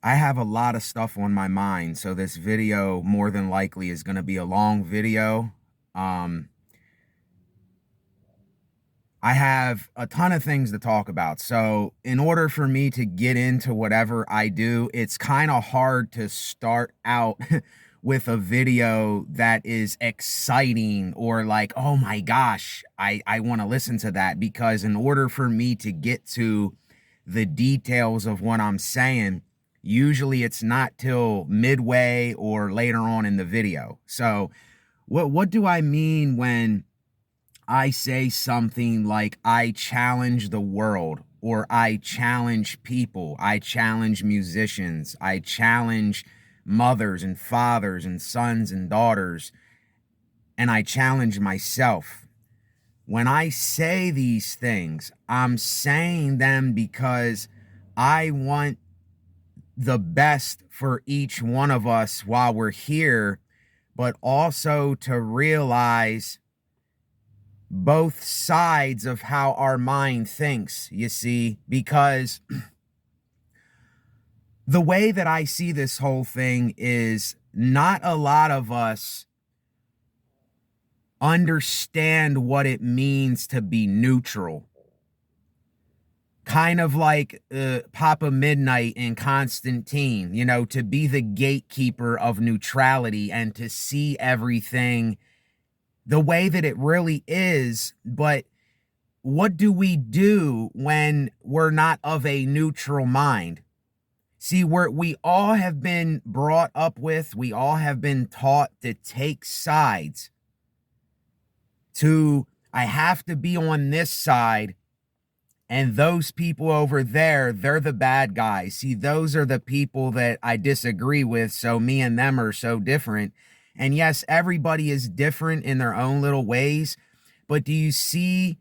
I have a lot of stuff on my mind, so this video more than likely is going to be a long video. Um, I have a ton of things to talk about. So, in order for me to get into whatever I do, it's kind of hard to start out with a video that is exciting or like, oh my gosh, I want to listen to that, because in order for me to get to the details of what I'm saying, usually it's not till midway or later on in the video. So, what do I mean when I say something like I challenge the world, or I challenge people, I challenge musicians, I challenge mothers and fathers and sons and daughters, and I challenge myself? When I say these things, I'm saying them because I want the best for each one of us while we're here, but also to realize both sides of how our mind thinks, you see, because the way that I see this whole thing is not a lot of us understand what it means to be neutral. Kind of like Papa Midnight in Constantine, to be the gatekeeper of neutrality and to see everything the way that it really is. But what do we do when we're not of a neutral mind? See, we all have been brought up with, we all have been taught to take sides, I have to be on this side, and those people over there, they're the bad guys. See, those are the people that I disagree with, so me and them are so different. And yes, everybody is different in their own little ways, but do you see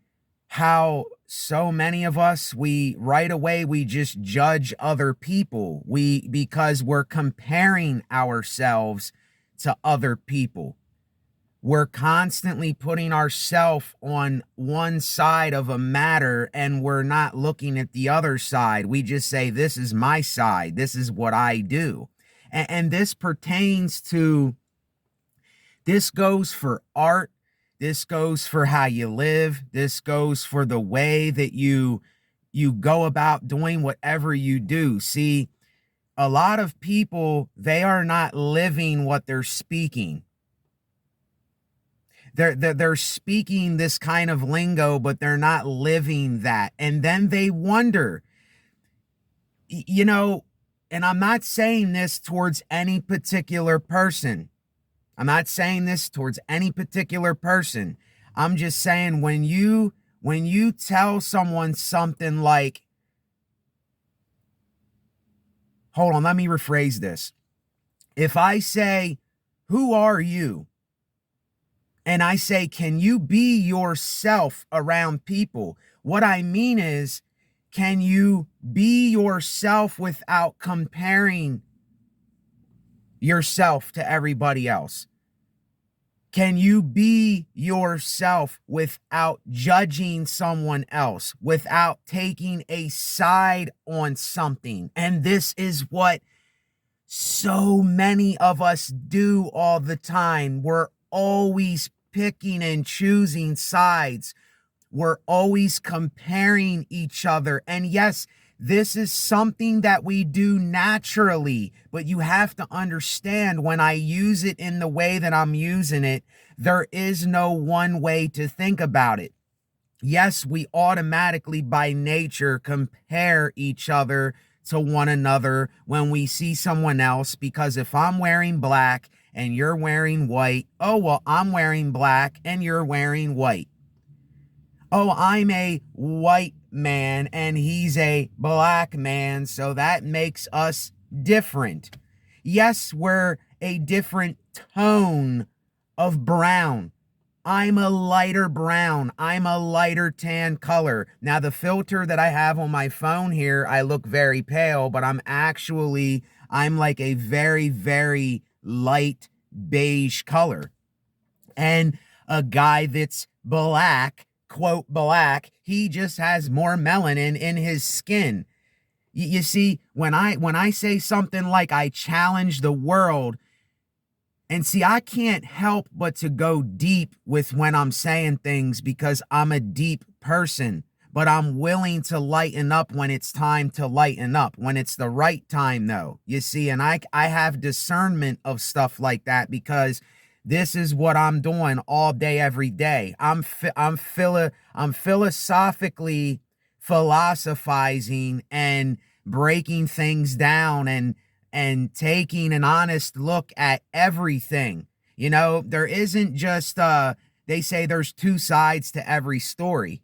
how so many of us, we right away, we just judge other people, because we're comparing ourselves to other people. We're constantly putting ourselves on one side of a matter, and we're not looking at the other side. We just say, this is my side, this is what I do. And this pertains to, this goes for art, this goes for how you live, this goes for the way that you go about doing whatever you do. See, a lot of people, they are not living what they're speaking. They're speaking this kind of lingo, but they're not living that. And then they wonder, and I'm not saying this towards any particular person. I'm not saying this towards any particular person. I'm just saying, when you tell someone something like, hold on, let me rephrase this. If I say, who are you? And I say, can you be yourself around people? What I mean is, can you be yourself without comparing yourself to everybody else? Can you be yourself without judging someone else, without taking a side on something? And this is what so many of us do all the time. We're always picking and choosing sides. We're always comparing each other. And yes, this is something that we do naturally, but you have to understand, when I use it in the way that I'm using it, there is no one way to think about it. Yes, we automatically by nature compare each other to one another when we see someone else, because if I'm wearing black and you're wearing white, oh, well, I'm wearing black and you're wearing white. Oh, I'm a white man and he's a black man, so that makes us different. Yes, we're a different tone of brown. I'm a lighter brown. I'm a lighter tan color. Now, the filter that I have on my phone here, I look very pale, but I'm like a very, very light beige color. And a guy that's black, quote black, he just has more melanin in his skin. You see, when I say something like I challenge the world, and see, I can't help but to go deep with when I'm saying things because I'm a deep person, but I'm willing to lighten up when it's time to lighten up, when it's the right time, though. You see, and I have discernment of stuff like that because this is what I'm doing all day, every day. I'm philosophically philosophizing and breaking things down and taking an honest look at everything. You know, there isn't just they say there's two sides to every story.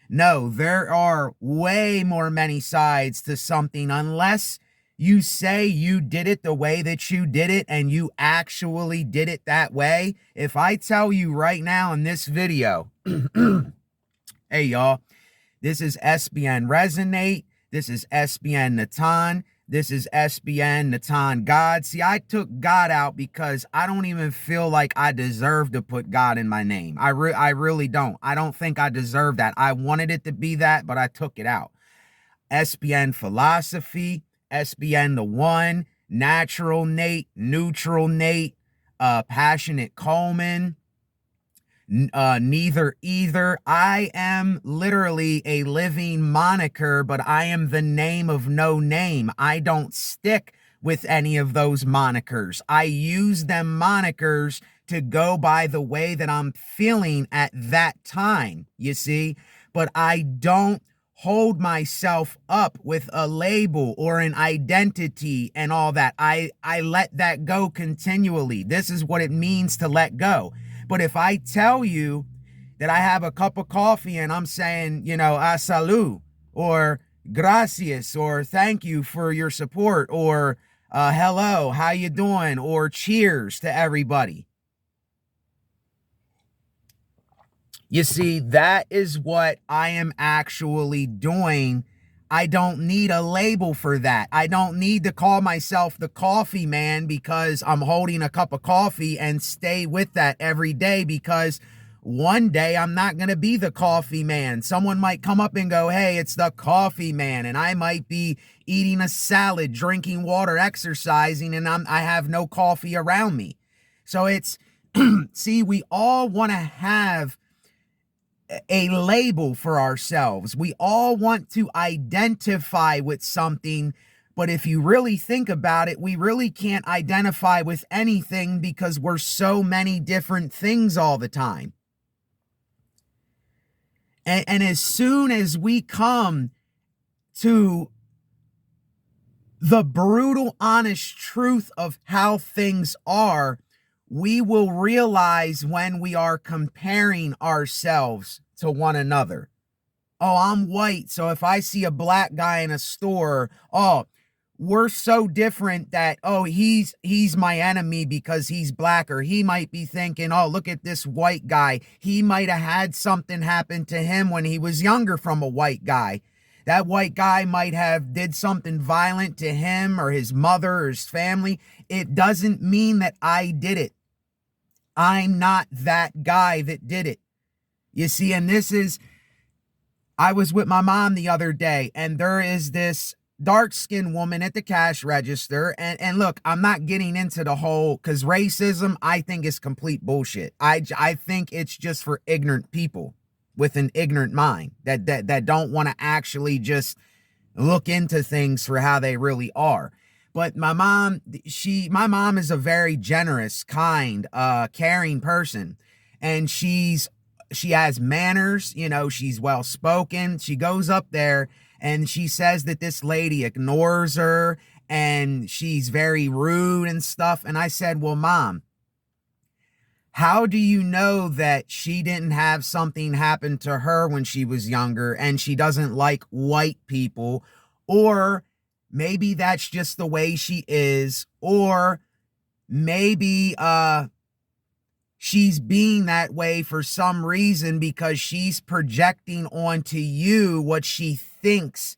No, there are way more many sides to something unless you say you did it the way that you did it and you actually did it that way. If I tell you right now in this video, hey y'all, this is SBN Resonate, this is SBN Natan, this is SBN Natan God. See, I took God out because I don't even feel like I deserve to put God in my name. I really don't. I don't think I deserve that. I wanted it to be that, but I took it out. SBN Philosophy, SBN The One, Natural Nate, Neutral Nate, Passionate Coleman, neither either. I am literally a living moniker, but I am the name of no name. I don't stick with any of those monikers. I use them monikers to go by the way that I'm feeling at that time, you see, but I don't hold myself up with a label or an identity and all that. I let that go continually. This is what it means to let go. But if I tell you that I have a cup of coffee and I'm saying, you know, a salud or gracias or thank you for your support or hello, how you doing? Or cheers to everybody. You see, that is what I am actually doing. I don't need a label for that. I don't need to call myself the coffee man because I'm holding a cup of coffee and stay with that every day, because one day I'm not going to be the coffee man. Someone might come up and go, hey, it's the coffee man. And I might be eating a salad, drinking water, exercising, and I have no coffee around me. So it's, see, we all want to have a label for ourselves. We all want to identify with something, but if you really think about it, we really can't identify with anything because we're so many different things all the time. And as soon as we come to the brutal, honest truth of how things are, we will realize when we are comparing ourselves to one another. Oh, I'm white, so if I see a black guy in a store, oh, we're so different that, oh, he's my enemy because he's black. Or he might be thinking, oh, look at this white guy. He might have had something happen to him when he was younger from a white guy. That white guy might have did something violent to him or his mother or his family. It doesn't mean that I did it. I'm not that guy that did it. You see, and this is, I was with my mom the other day, and there is this dark-skinned woman at the cash register. And look, I'm not getting into the whole, because racism, I think, is complete bullshit. I think it's just for ignorant people with an ignorant mind that don't want to actually just look into things for how they really are. But my mom is a very generous, kind, caring person. And she has manners, you know, she's well spoken. She goes up there and she says that this lady ignores her and she's very rude and stuff. And I said, well, Mom, how do you know that she didn't have something happen to her when she was younger and she doesn't like white people? Or maybe that's just the way she is, or maybe she's being that way for some reason because she's projecting onto you what she thinks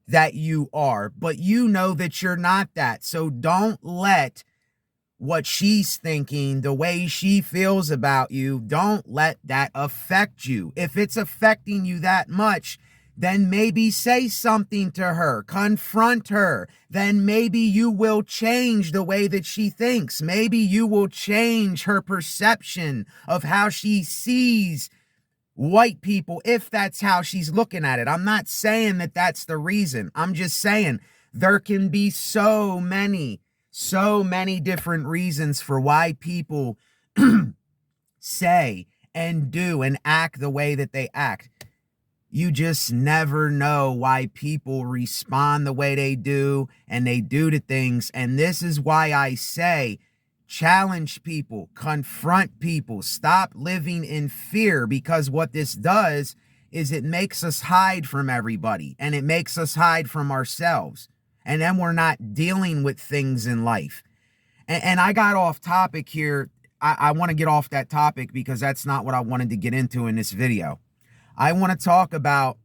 that you are, but you know that you're not that. So don't let what she's thinking, the way she feels about you, don't let that affect you. If it's affecting you that much, then maybe say something to her, confront her. Then maybe you will change the way that she thinks. Maybe you will change her perception of how she sees white people, if that's how she's looking at it. I'm not saying that that's the reason. I'm just saying there can be so many different reasons for why people say and do and act the way that they act. You just never know why people respond the way they do and they do to things. And this is why I say, challenge people, confront people, stop living in fear, because what this does is it makes us hide from everybody and it makes us hide from ourselves. And then we're not dealing with things in life. And I got off topic here. I want to get off that topic because that's not what I wanted to get into in this video. I want to talk about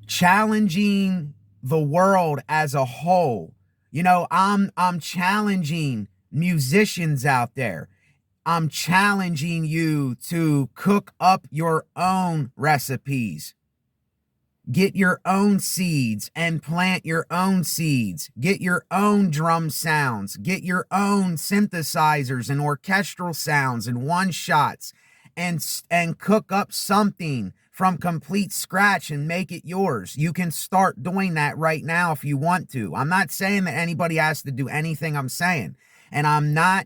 challenging the world as a whole. You know, I'm challenging musicians out there. I'm challenging you to cook up your own recipes. Get your own seeds and plant your own seeds. Get your own drum sounds. Get your own synthesizers and orchestral sounds and one-shots. And cook up something from complete scratch and make it yours. You can start doing that right now if you want to. I'm not saying that anybody has to do anything I'm saying. And I'm not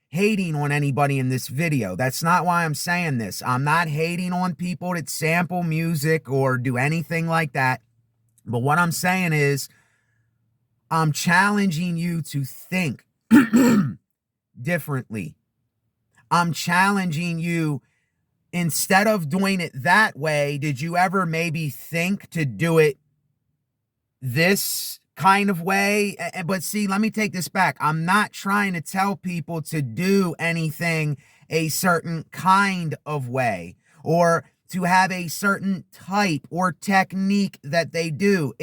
hating on anybody in this video. That's not why I'm saying this. I'm not hating on people that sample music or do anything like that. But what I'm saying is, I'm challenging you to think differently. I'm challenging you, instead of doing it that way, did you ever maybe think to do it this kind of way? But see, let me take this back. I'm not trying to tell people to do anything a certain kind of way or to have a certain type or technique that they do.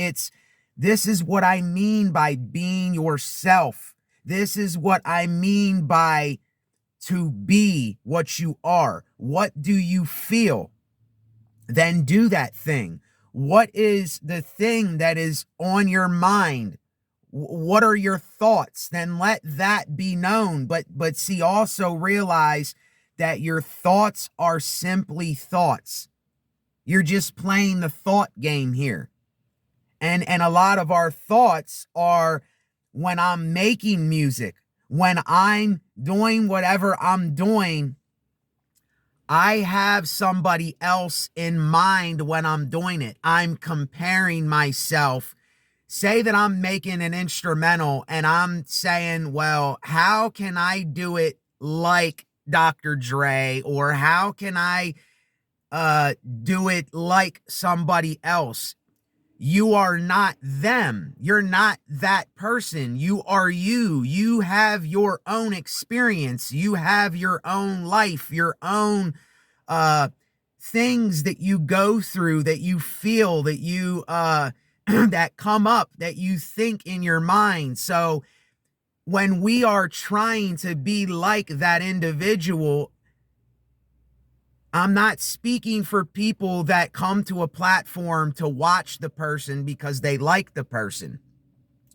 This is what I mean by being yourself. This is what I mean by to be what you are. What do you feel? Then do that thing. What is the thing that is on your mind? What are your thoughts? Then let that be known. But see, also realize that your thoughts are simply thoughts. You're just playing the thought game here. And a lot of our thoughts are when I'm making music, when I'm doing whatever I'm doing, I have somebody else in mind when I'm doing it. I'm comparing myself. Say that I'm making an instrumental and I'm saying, well, how can I do it like Dr. Dre? Or how can I do it like somebody else? You are not them. You're not that person. You are you. You have your own experience. You have your own life, your own things that you go through, that you feel, that you that come up, that you think in your mind. So when we are trying to be like that individual, I'm not speaking for people that come to a platform to watch the person because they like the person.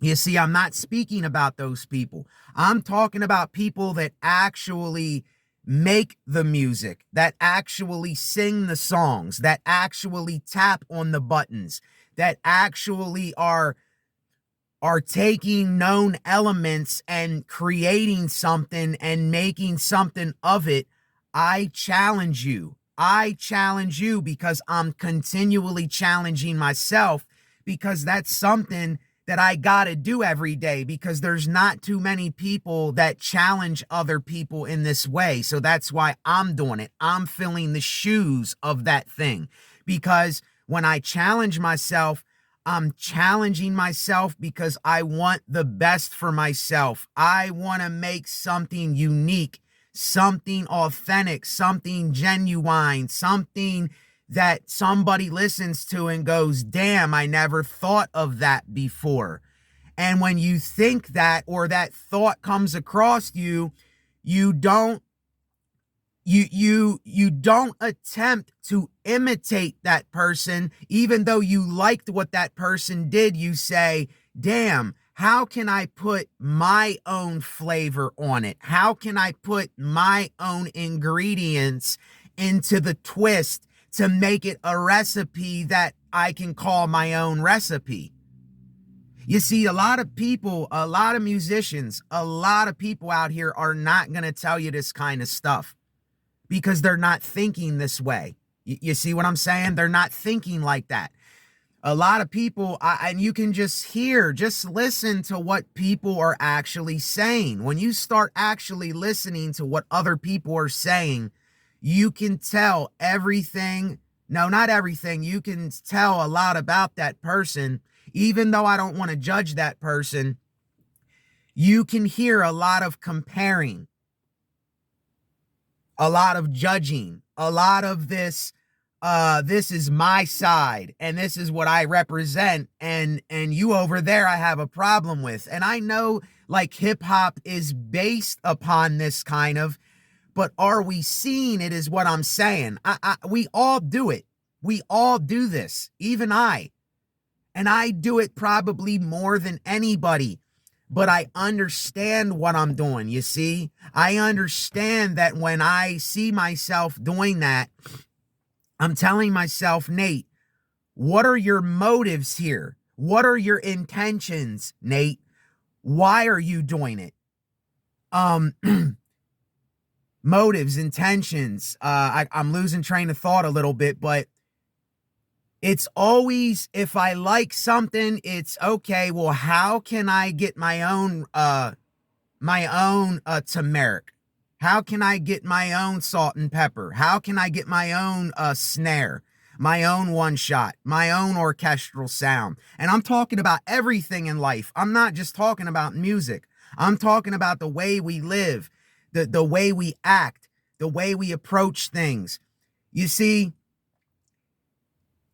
You see, I'm not speaking about those people. I'm talking about people that actually make the music, that actually sing the songs, that actually tap on the buttons, that actually are taking known elements and creating something and making something of it. I challenge you. I challenge you because I'm continually challenging myself, because that's something that I got to do every day, because there's not too many people that challenge other people in this way. So that's why I'm doing it. I'm filling the shoes of that thing, because when I challenge myself, I'm challenging myself because I want the best for myself. I want to make something unique, something authentic, something genuine, something that somebody listens to and goes, damn, I never thought of that before. And when you think that, or that thought comes across you, you don't You don't attempt to imitate that person. Even though you liked what that person did, you say, damn, how can I put my own flavor on it? How can I put my own ingredients into the twist to make it a recipe that I can call my own recipe? You see, a lot of people, a lot of musicians, a lot of people out here are not going to tell you this kind of stuff because they're not thinking this way. You see what I'm saying? They're not thinking like that. A lot of people, and you can just listen to what people are actually saying. When you start actually listening to what other people are saying, you can tell everything. No, not everything. You can tell a lot about that person. Even though I don't want to judge that person, you can hear a lot of comparing, a lot of judging, a lot of this is my side and this is what I represent, and you over there I have a problem with. And I know like hip hop is based upon this kind of, but are we seeing it is what I'm saying. We all do it. We all do this, even I. And I do it probably more than anybody, but I understand what I'm doing. You see, I understand that when I see myself doing that, I'm telling myself, Nate, what are your motives here? What are your intentions, Nate? Why are you doing it? Motives, intentions. I'm losing train of thought a little bit, but it's always, if I like something, it's okay. Well, how can I get my own turmeric? How can I get my own salt and pepper? How can I get my own snare, my own one shot, my own orchestral sound? And I'm talking about everything in life. I'm not just talking about music. I'm talking about the way we live, the way we act, the way we approach things. You see,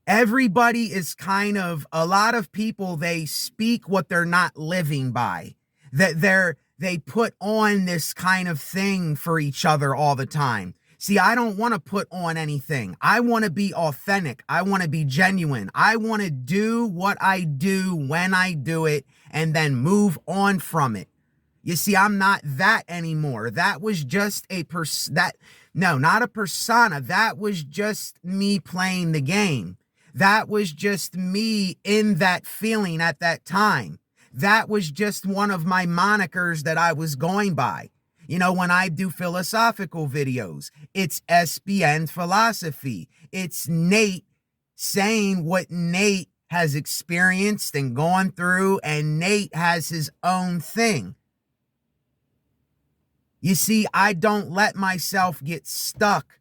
everybody is kind of, a lot of people, they speak what they're not living by. That they put on this kind of thing for each other all the time. See, I don't want to put on anything. I want to be authentic. I want to be genuine. I want to do what I do when I do it and then move on from it. You see, I'm not that anymore. That was just not a persona. That was just me playing the game. That was just me in that feeling at that time. That was just one of my monikers that I was going by. You know, when I do philosophical videos, it's SBN philosophy. It's Nate saying what Nate has experienced and gone through, and Nate has his own thing. You see, I don't let myself get stuck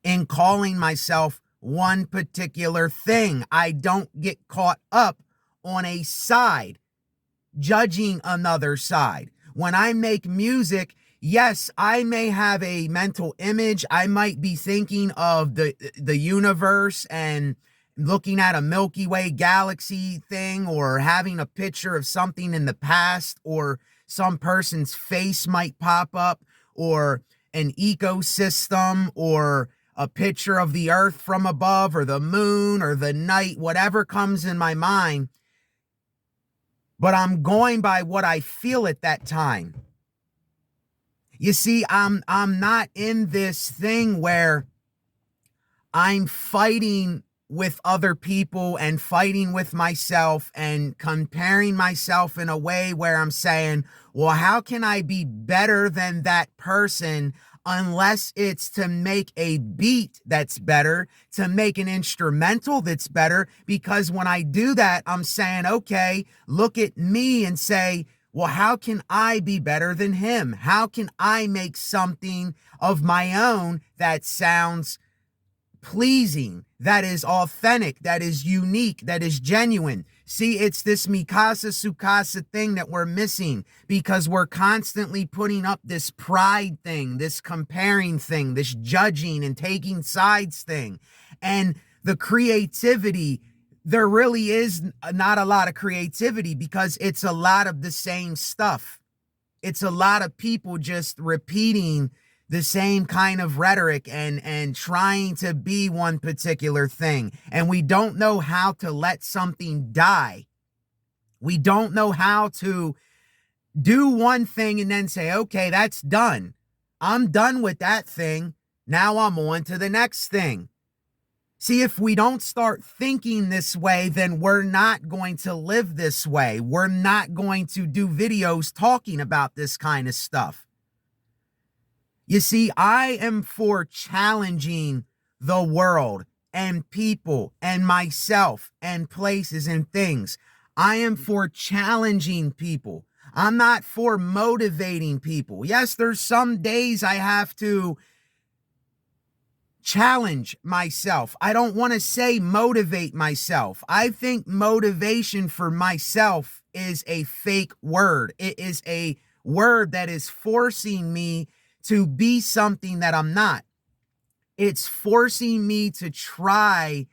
in calling myself one particular thing. I don't get caught up on a side, judging another side. When I make music, yes, I may have a mental image. I might be thinking of the universe and looking at a Milky Way galaxy thing, or having a picture of something in the past, or some person's face might pop up, or an ecosystem, or a picture of the earth from above, or the moon, or the night, whatever comes in my mind. But I'm going by what I feel at that time. You see, I'm not in this thing where I'm fighting with other people and fighting with myself and comparing myself in a way where I'm saying, well, how can I be better than that person? Unless it's to make a beat that's better, to make an instrumental that's better. Because when I do that, I'm saying, okay, look at me and say, well, how can I be better than him? How can I make something of my own that sounds pleasing, that is authentic, that is unique, that is genuine? See, it's this Mikasa Sukasa thing that we're missing, because we're constantly putting up this pride thing, this comparing thing, this judging and taking sides thing. And the creativity, there really is not a lot of creativity, because it's a lot of the same stuff. It's a lot of people just repeating the same kind of rhetoric and trying to be one particular thing. And we don't know how to let something die. We don't know how to do one thing and then say, okay, that's done. I'm done with that thing. Now I'm on to the next thing. See, if we don't start thinking this way, then we're not going to live this way. We're not going to do videos talking about this kind of stuff. You see, I am for challenging the world and people and myself and places and things. I am for challenging people. I'm not for motivating people. Yes, there's some days I have to challenge myself. I don't want to say motivate myself. I think motivation for myself is a fake word. It is a word that is forcing me to be something that I'm not. It's forcing me to try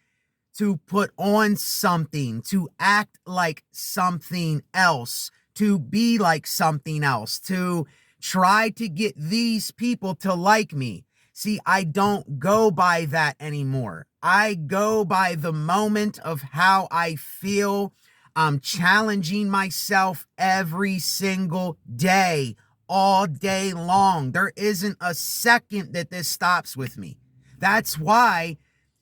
to put on something, to act like something else, to be like something else, to try to get these people to like me. See, I don't go by that anymore. I go by the moment of how I feel. I'm challenging myself every single day, all day long. There isn't a second that this stops with me. That's why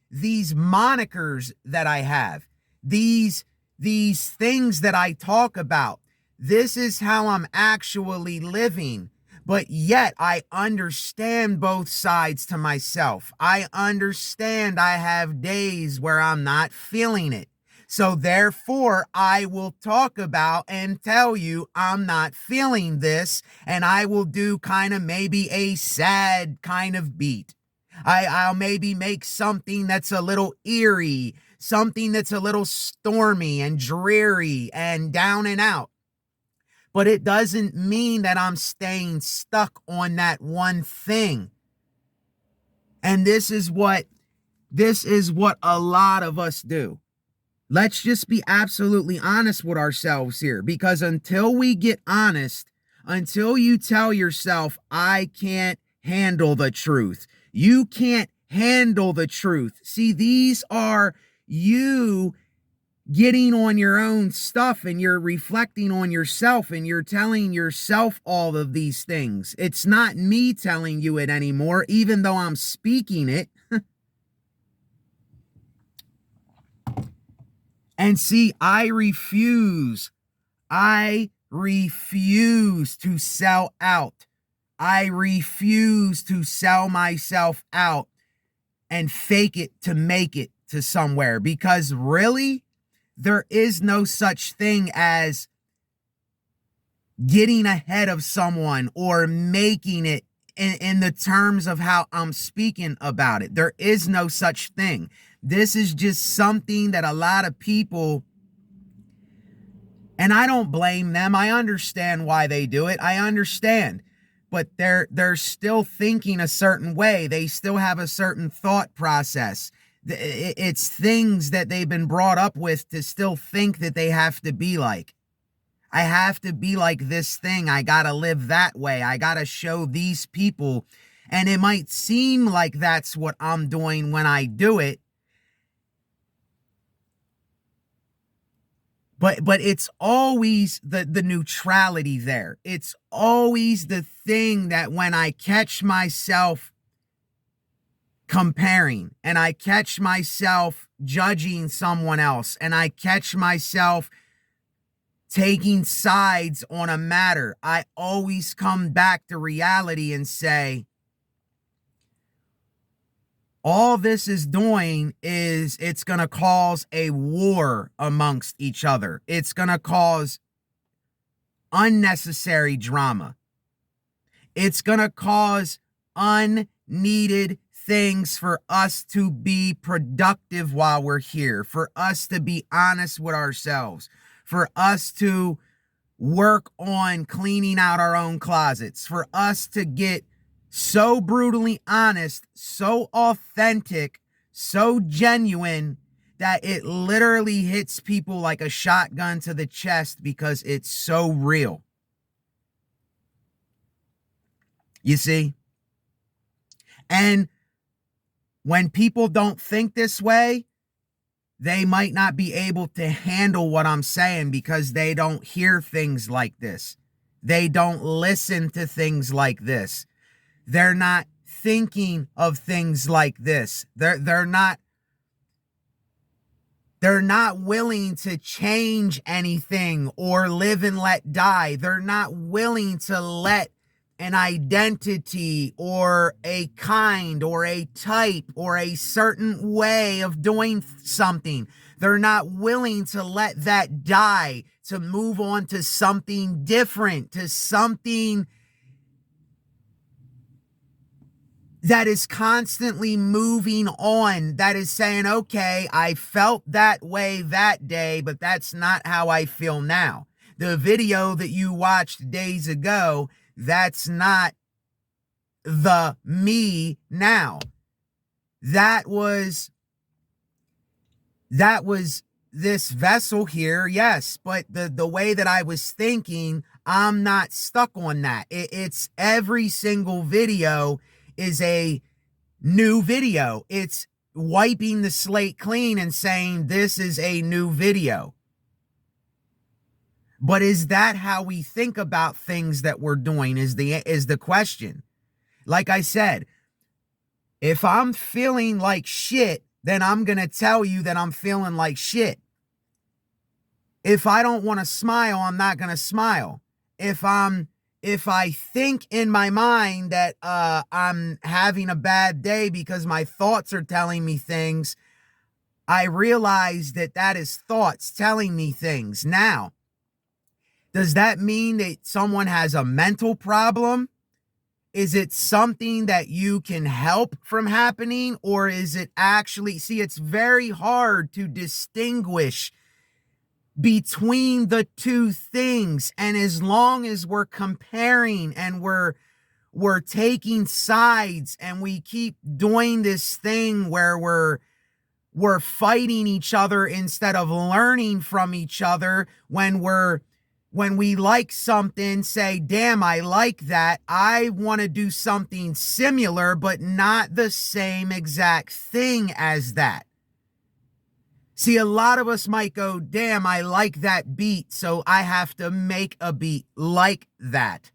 these monikers that I have, these things that I talk about, this is how I'm actually living. But yet I understand both sides to myself. I understand I have days where I'm not feeling it. So therefore, I will talk about and tell you I'm not feeling this, and I will do kind of maybe a sad kind of beat. I'll maybe make something that's a little eerie, something that's a little stormy and dreary and down and out. But it doesn't mean that I'm staying stuck on that one thing. And this is what a lot of us do. Let's just be absolutely honest with ourselves here, because until we get honest, until you tell yourself, I can't handle the truth. You can't handle the truth. See, these are you getting on your own stuff, and you're reflecting on yourself, and you're telling yourself all of these things. It's not me telling you it anymore, even though I'm speaking it. And see, I refuse to sell out. I refuse to sell myself out and fake it to make it to somewhere, because really, there is no such thing as getting ahead of someone or making it in the terms of how I'm speaking about it. There is no such thing. This is just something that a lot of people, and I don't blame them. I understand why they do it. I understand. But they're still thinking a certain way. They still have a certain thought process. It's things that they've been brought up with to still think that they have to be like. I have to be like this thing. I got to live that way. I got to show these people. And it might seem like that's what I'm doing when I do it. But it's always the neutrality there. It's always the thing that when I catch myself comparing, and I catch myself judging someone else, and I catch myself taking sides on a matter, I always come back to reality and say, all this is doing is it's going to cause a war amongst each other. It's going to cause unnecessary drama. It's going to cause unneeded things for us to be productive while we're here, for us to be honest with ourselves, for us to work on cleaning out our own closets, for us to get so brutally honest, so authentic, so genuine that it literally hits people like a shotgun to the chest because it's so real. You see? And when people don't think this way, they might not be able to handle what I'm saying because they don't hear things like this. They don't listen to things like this. They're not thinking of things like this. They're not willing to change anything or live and let die. They're not willing to let an identity or a kind or a type or a certain way of doing something. They're not willing to let that die, to move on to something different, to something that is constantly moving on, that is saying, okay, I felt that way that day, but that's not how I feel now. The video that you watched days ago, that's not the me now. That was this vessel here, yes, but the way that I was thinking, I'm not stuck on that. It's every single video is a new video. It's wiping the slate clean and saying this is a new video. But is that how we think about things that we're doing is the question. Like I said, if I'm feeling like shit, then I'm going to tell you that I'm feeling like shit. If I don't want to smile, I'm not going to smile. If I think in my mind that I'm having a bad day because my thoughts are telling me things, I realize that is thoughts telling me things. Now, does that mean that someone has a mental problem? Is it something that you can help from happening? Or is it actually, see, it's very hard to distinguish between the two things. And as long as we're comparing and we're taking sides and we keep doing this thing where we're fighting each other instead of learning from each other, when we like something, say, damn, I like that. I want to do something similar, but not the same exact thing as that. See, a lot of us might go, damn, I like that beat, so I have to make a beat like that.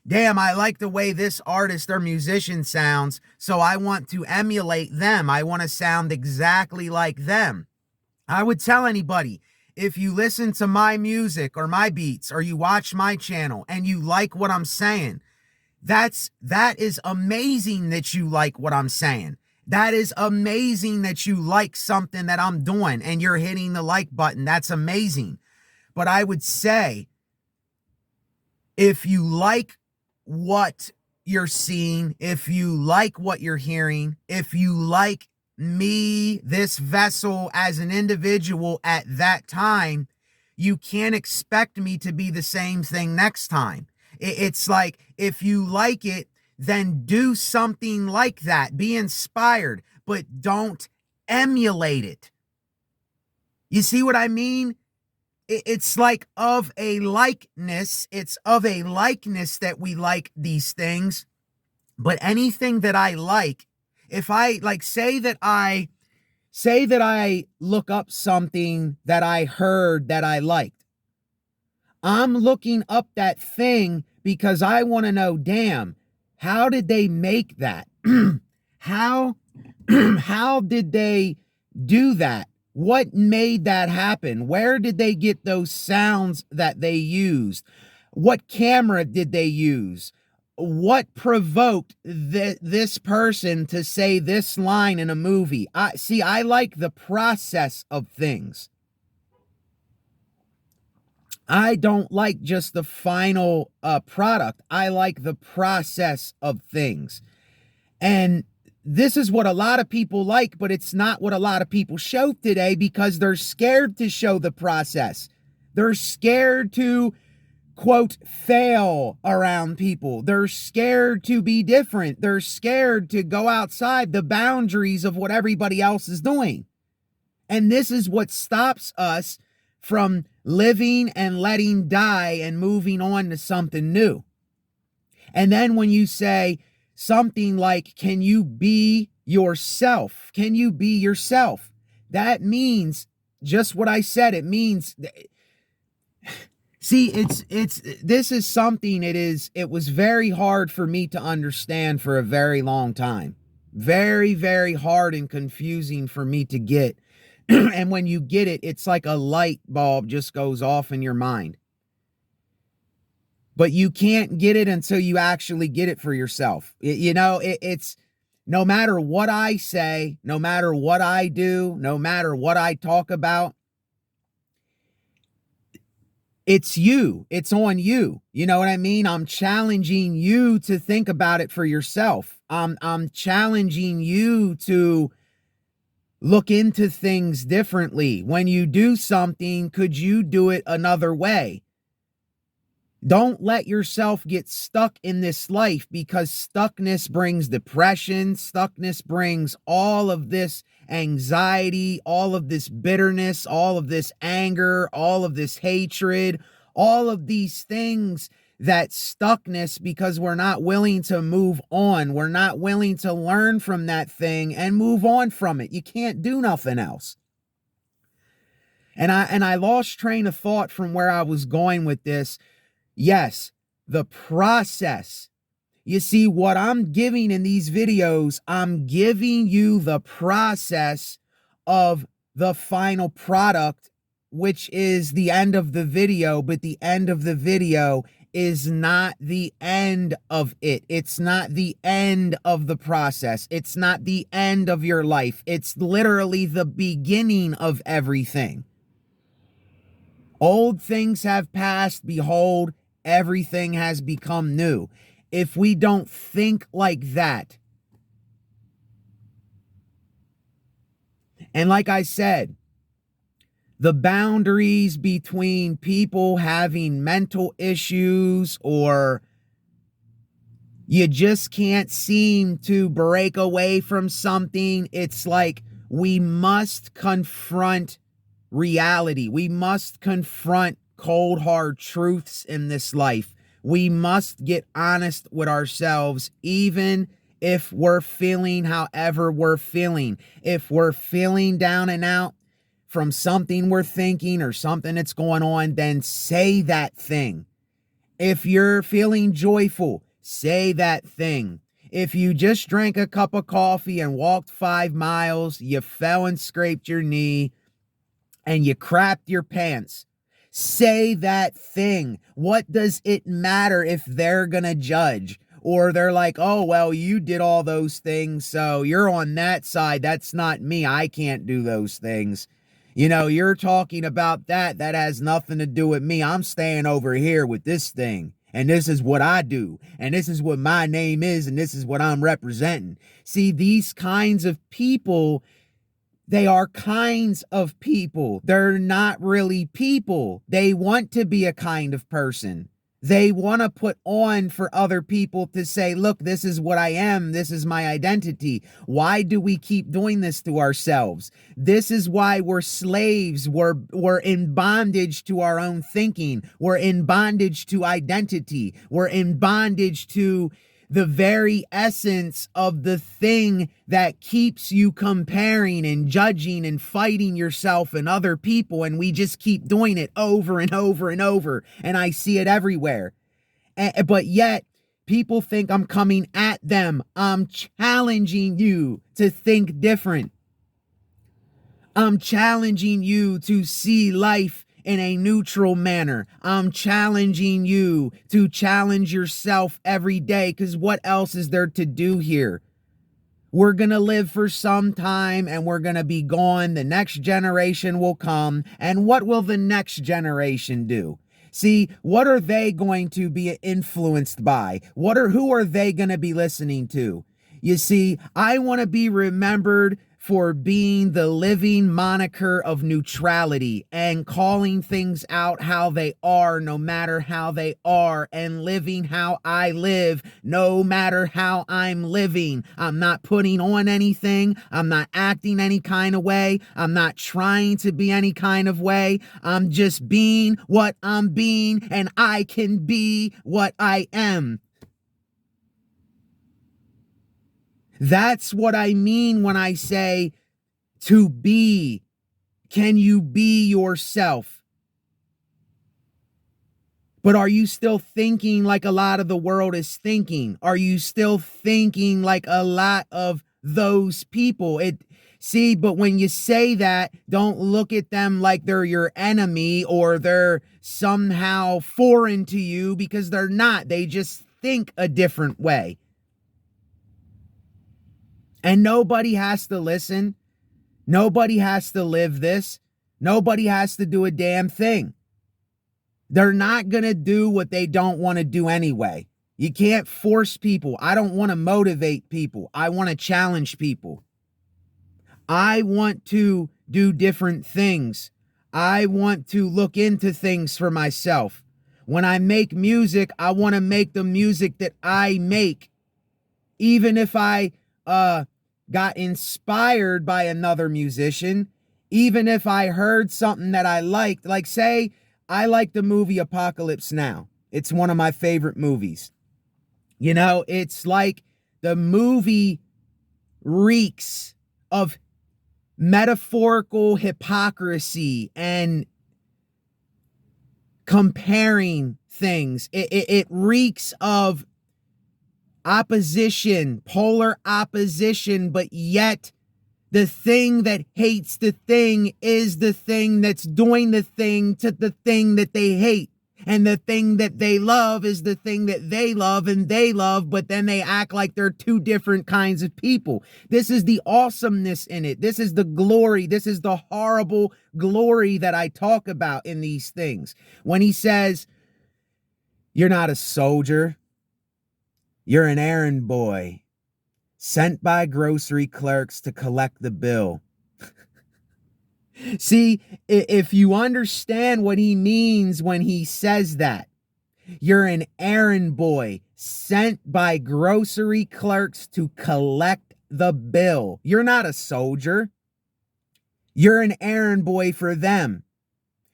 Damn, I like the way this artist or musician sounds, so I want to emulate them. I want to sound exactly like them. I would tell anybody, if you listen to my music or my beats or you watch my channel and you like what I'm saying, that is amazing that you like what I'm saying. That is amazing that you like something that I'm doing and you're hitting the like button. That's amazing. But I would say, if you like what you're seeing, if you like what you're hearing, if you like me, this vessel as an individual at that time, you can't expect me to be the same thing next time. It's like, if you like it, then do something like that. Be inspired, but don't emulate it. You see what I mean? It's like of a likeness. It's of a likeness that we like these things. But anything that I like, if I like, say that I look up something that I heard that I liked, I'm looking up that thing because I want to know, damn, how did they make that? How did they do that? What made that happen? Where did they get those sounds that they used? What camera did they use? What provoked this person to say this line in a movie? I like the process of things. I don't like just the final product. I like the process of things. And this is what a lot of people like, but it's not what a lot of people show today because they're scared to show the process. They're scared to, quote, fail around people. They're scared to be different. They're scared to go outside the boundaries of what everybody else is doing. And this is what stops us from living and letting die and moving on to something new. And then when you say, something like, can you be yourself? Can you be yourself? That means just what I said. It means, see, this is something, it was very hard for me to understand for a very long time. Very, very hard and confusing for me to get. And when you get it, it's like a light bulb just goes off in your mind. But you can't get it until you actually get it for yourself. It's no matter what I say, no matter what I do, no matter what I talk about, it's you. It's on you. You know what I mean? I'm challenging you to think about it for yourself. I'm challenging you to look into things differently. When you do something, could you do it another way? Don't let yourself get stuck in this life, because stuckness brings depression. Stuckness brings all of this anxiety, all of this bitterness, all of this anger, all of this hatred, all of these things, that stuckness, because we're not willing to move on. We're not willing to learn from that thing and move on from it. You can't do nothing else. And I lost train of thought from where I was going with this. Yes, the process. You see, what I'm giving in these videos, I'm giving you the process of the final product, which is the end of the video, but the end of the video is not the end of it. It's not the end of the process. It's not the end of your life. It's literally the beginning of everything. Old things have passed. Behold, everything has become new. If we don't think like that, and like I said, the boundaries between people having mental issues, or you just can't seem to break away from something, it's like we must confront reality. We must confront cold, hard truths in this life. We must get honest with ourselves, even if we're feeling however we're feeling. If we're feeling down and out from something we're thinking or something that's going on, then say that thing. If you're feeling joyful, say that thing. If you just drank a cup of coffee and walked 5 miles, you fell and scraped your knee, and you crapped your pants, say that thing. What does it matter if they're gonna judge? Or they're like, oh, well, you did all those things, so you're on that side. That's not me. I can't do those things. You're talking about that. That has nothing to do with me. I'm staying over here with this thing. And this is what I do. And this is what my name is. And this is what I'm representing. See, these kinds of people, they are kinds of people. They're not really people. They want to be a kind of person. They want to put on for other people to say, look, this is what I am. This is my identity. Why do we keep doing this to ourselves? This is why we're slaves. We're in bondage to our own thinking. We're in bondage to identity. We're in bondage to the very essence of the thing that keeps you comparing and judging and fighting yourself and other people. And we just keep doing it over and over and over. And I see it everywhere. But yet people think I'm coming at them. I'm challenging you to think different. I'm challenging you to see life in a neutral manner. I'm challenging you to challenge yourself every day, because what else is there to do here? We're going to live for some time and we're going to be gone. The next generation will come. And what will the next generation do? See, what are they going to be influenced by? Who are they going to be listening to? You see, I want to be remembered for being the living moniker of neutrality and calling things out how they are, no matter how they are, and living how I live, no matter how I'm living. I'm not putting on anything. I'm not acting any kind of way. I'm not trying to be any kind of way. I'm just being what I'm being, and I can be what I am. That's what I mean when I say to be. Can you be yourself? But are you still thinking like a lot of the world is thinking? Are you still thinking like a lot of those people? But when you say that, don't look at them like they're your enemy or they're somehow foreign to you, because they're not. They just think a different way. And nobody has to listen. Nobody has to live this. Nobody has to do a damn thing. They're not going to do what they don't want to do anyway. You can't force people. I don't want to motivate people. I want to challenge people. I want to do different things. I want to look into things for myself. When I make music, I want to make the music that I make. Even if I got inspired by another musician, even if I heard something that I liked, like say, I like the movie Apocalypse Now. It's one of my favorite movies. You know, it's like the movie reeks of metaphorical hypocrisy and comparing things. It reeks of opposition, polar opposition, but yet the thing that hates the thing is the thing that's doing the thing to the thing that they hate. And the thing that they love is the thing that they love and they love, but then they act like they're two different kinds of people. This is the awesomeness in it. This is the glory. This is the horrible glory that I talk about in these things. When he says, you're not a soldier, you're an errand boy sent by grocery clerks to collect the bill. See, if you understand what he means when he says that, you're an errand boy sent by grocery clerks to collect the bill. You're not a soldier. You're an errand boy for them.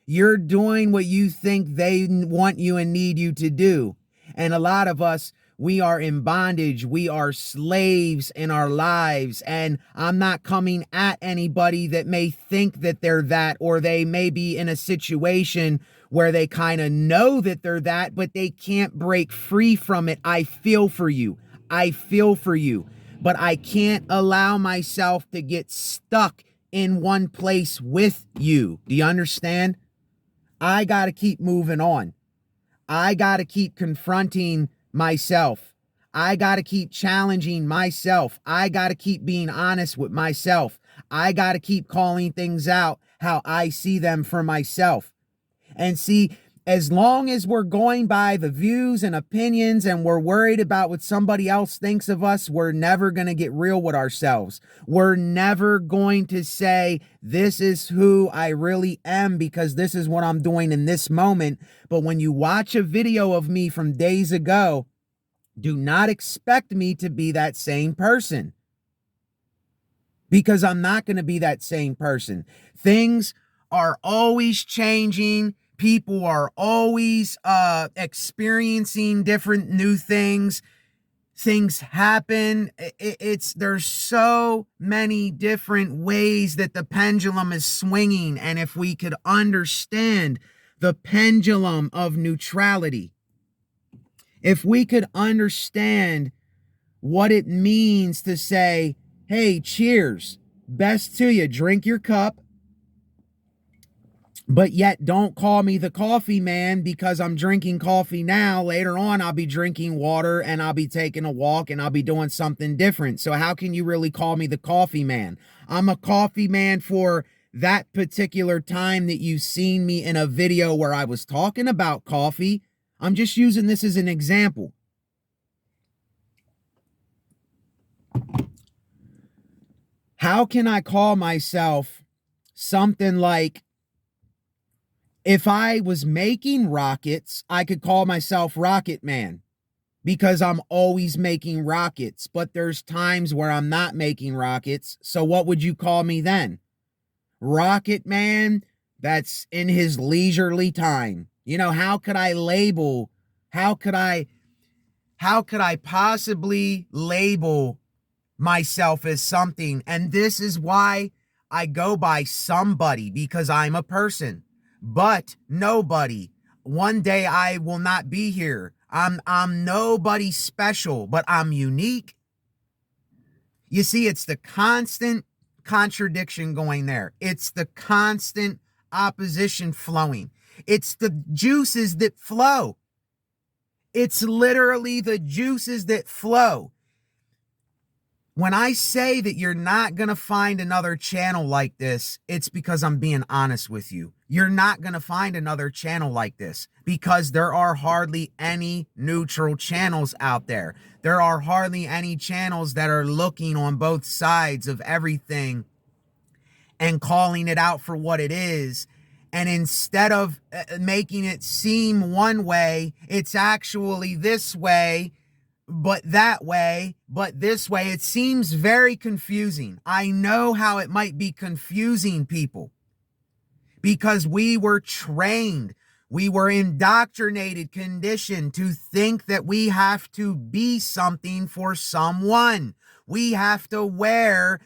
You're doing what you think they want you and need you to do. And a lot of us, we are in bondage. We are slaves in our lives. And I'm not coming at anybody that may think that they're that, or they may be in a situation where they kind of know that they're that, but they can't break free from it. I feel for you. I feel for you. But I can't allow myself to get stuck in one place with you. Do you understand? I got to keep moving on. I got to keep confronting myself. I got to keep challenging myself. I got to keep being honest with myself. I got to keep calling things out how I see them for myself. And see, as long as we're going by the views and opinions and we're worried about what somebody else thinks of us, we're never going to get real with ourselves. We're never going to say, this is who I really am because this is what I'm doing in this moment. But when you watch a video of me from days ago, do not expect me to be that same person, because I'm not going to be that same person. Things are always changing. People are always experiencing different new things. Things happen. There's so many different ways that the pendulum is swinging. And if we could understand the pendulum of neutrality, if we could understand what it means to say, hey, cheers, best to you, drink your cup, but yet don't call me the coffee man because I'm drinking coffee now. Later on, I'll be drinking water and I'll be taking a walk and I'll be doing something different. So how can you really call me the coffee man? I'm a coffee man for that particular time that you've seen me in a video where I was talking about coffee. I'm just using this as an example. How can I call myself something like, if I was making rockets, I could call myself Rocket Man because I'm always making rockets, but there's times where I'm not making rockets. So what would you call me then? Rocket Man, that's in his leisurely time. You know, how could I possibly label myself as something. And this is why I go by somebody, because I'm a person, but nobody. One day I will not be here. I'm nobody special, but I'm unique. You see, it's the constant contradiction going there. It's the constant opposition flowing. It's the juices that flow. It's literally the juices that flow. When I say that you're not going to find another channel like this, it's because I'm being honest with you. You're not going to find another channel like this because there are hardly any neutral channels out there. There are hardly any channels that are looking on both sides of everything and calling it out for what it is. And instead of making it seem one way, it's actually this way, but that way, but this way. It seems very confusing. I know how it might be confusing people because we were trained, we were indoctrinated, conditioned to think that we have to be something for someone. We have to wear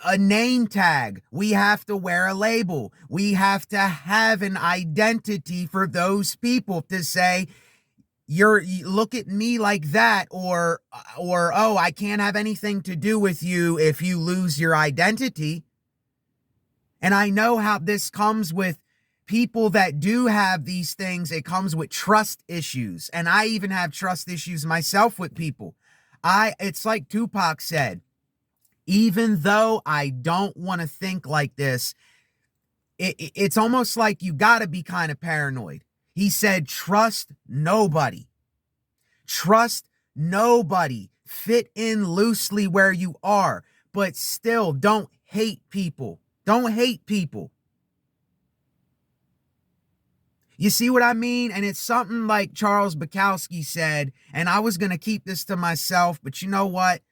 a name tag. We have to wear a label. We have to have an identity for those people to say, you look at me like that, or oh, I can't have anything to do with you if you lose your identity. And I know how this comes with people that do have these things. It comes with trust issues. And I even have trust issues myself with people. It's like Tupac said, even though I don't want to think like this, it's almost like you got to be kind of paranoid. He said, trust nobody. Trust nobody. Fit in loosely where you are, but still don't hate people. Don't hate people. You see what I mean? And it's something like Charles Bukowski said, and I was going to keep this to myself, but you know what?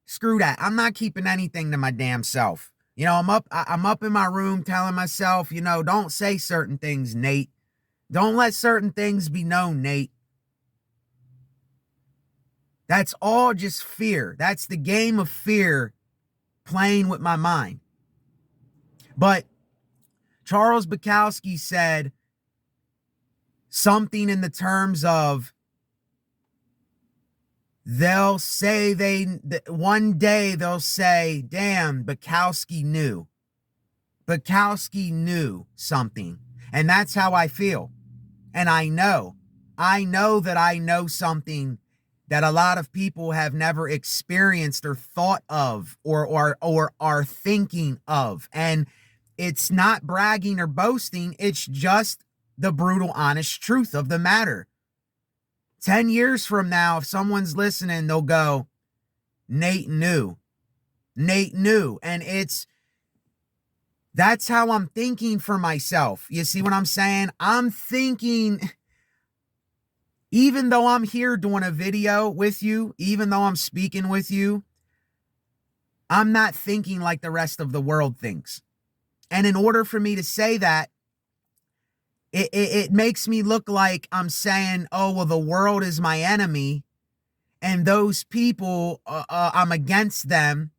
Screw that. I'm not keeping anything to my damn self. You know, I'm up in my room telling myself, you know, don't say certain things, Nate. Don't let certain things be known, Nate. That's all just fear. That's the game of fear playing with my mind. But Charles Bukowski said something in the terms of, they'll say one day they'll say, damn, Bukowski knew. Bukowski knew something. And that's how I feel. And I know that I know something that a lot of people have never experienced or thought of or are thinking of. And it's not bragging or boasting. It's just the brutal, honest truth of the matter. 10 years from now, if someone's listening, they'll go, Nate knew. Nate knew. And that's how I'm thinking for myself. You see what I'm saying? I'm thinking, even though I'm here doing a video with you, even though I'm speaking with you, I'm not thinking like the rest of the world thinks. And in order for me to say that, it makes me look like I'm saying, oh, well, the world is my enemy and those people, I'm against them.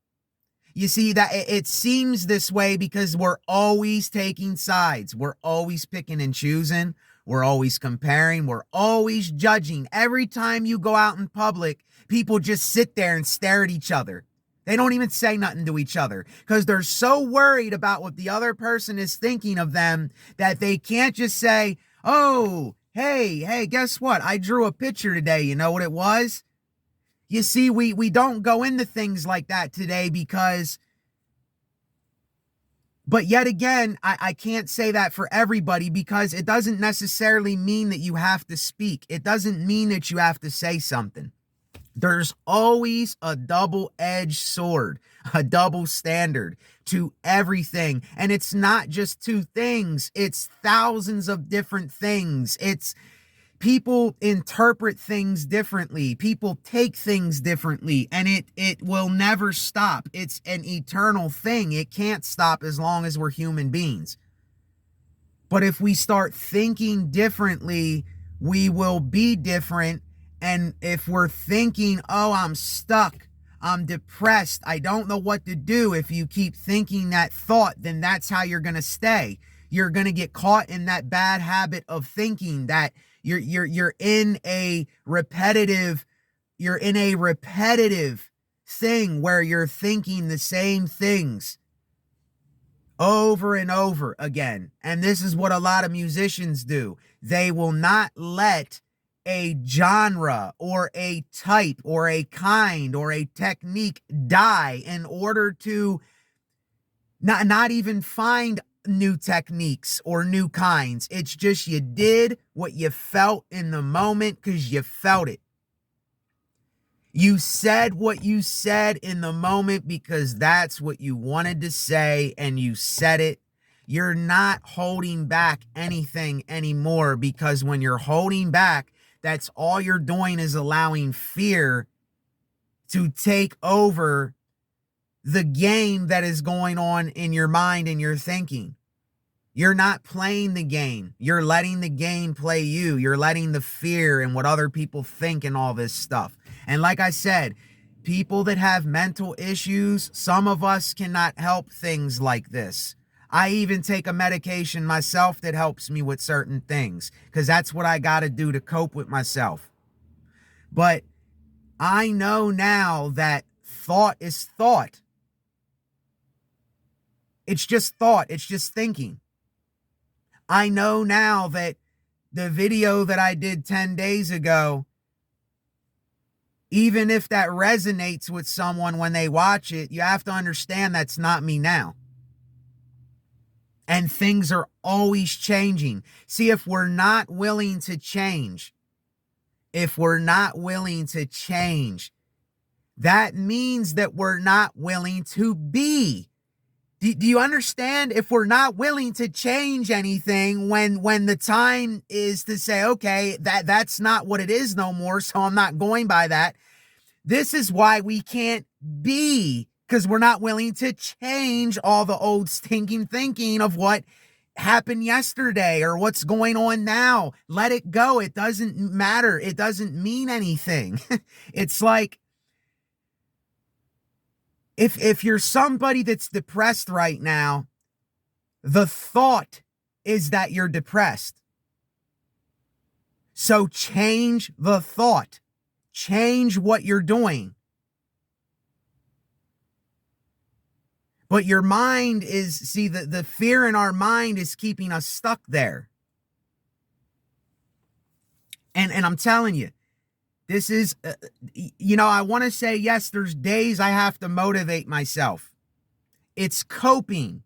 You see that it seems this way because we're always taking sides. We're always picking and choosing. We're always comparing. We're always judging. Every time you go out in public, people just sit there and stare at each other. They don't even say nothing to each other because they're so worried about what the other person is thinking of them that they can't just say, oh, hey, guess what? I drew a picture today. You know what it was? You see, we don't go into things like that today because, but yet again, I can't say that for everybody because it doesn't necessarily mean that you have to speak. It doesn't mean that you have to say something. There's always a double-edged sword, a double standard to everything. And it's not just two things. It's thousands of different things. It's people interpret things differently. People take things differently, and it will never stop. It's an eternal thing. It can't stop as long as we're human beings. But if we start thinking differently, we will be different. And if we're thinking, oh, I'm stuck, I'm depressed. I don't know what to do. If you keep thinking that thought, then that's how you're going to stay. You're going to get caught in that bad habit of thinking that you're in a repetitive thing where you're thinking the same things over and over again. And this is what a lot of musicians do. They will not let a genre or a type or a kind or a technique die in order to not even find new techniques or new kinds. It's just you did what you felt in the moment because you felt it. You said what you said in the moment because that's what you wanted to say, and you said it. You're not holding back anything anymore, because when you're holding back, that's all you're doing is allowing fear to take over the game that is going on in your mind and your thinking. You're not playing the game. You're letting the game play you. You're letting the fear and what other people think and all this stuff. And like I said, people that have mental issues, some of us cannot help things like this. I even take a medication myself that helps me with certain things because that's what I got to do to cope with myself. But I know now that thought is thought. It's just thought. It's just thinking. I know now that the video that I did 10 days ago, even if that resonates with someone when they watch it, you have to understand that's not me now. And things are always changing. See, if we're not willing to change, that means that we're not willing to be. Do you understand? If we're not willing to change anything when the time is to say, okay, that's not what it is no more, so I'm not going by that. This is why we can't be, because we're not willing to change all the old stinking thinking of what happened yesterday or what's going on now. Let it go. It doesn't matter. It doesn't mean anything. It's like, If you're somebody that's depressed right now, the thought is that you're depressed. So change the thought. Change what you're doing. But your mind is, see, the fear in our mind is keeping us stuck there. And I'm telling you, this is, I want to say, yes, there's days I have to motivate myself. It's coping,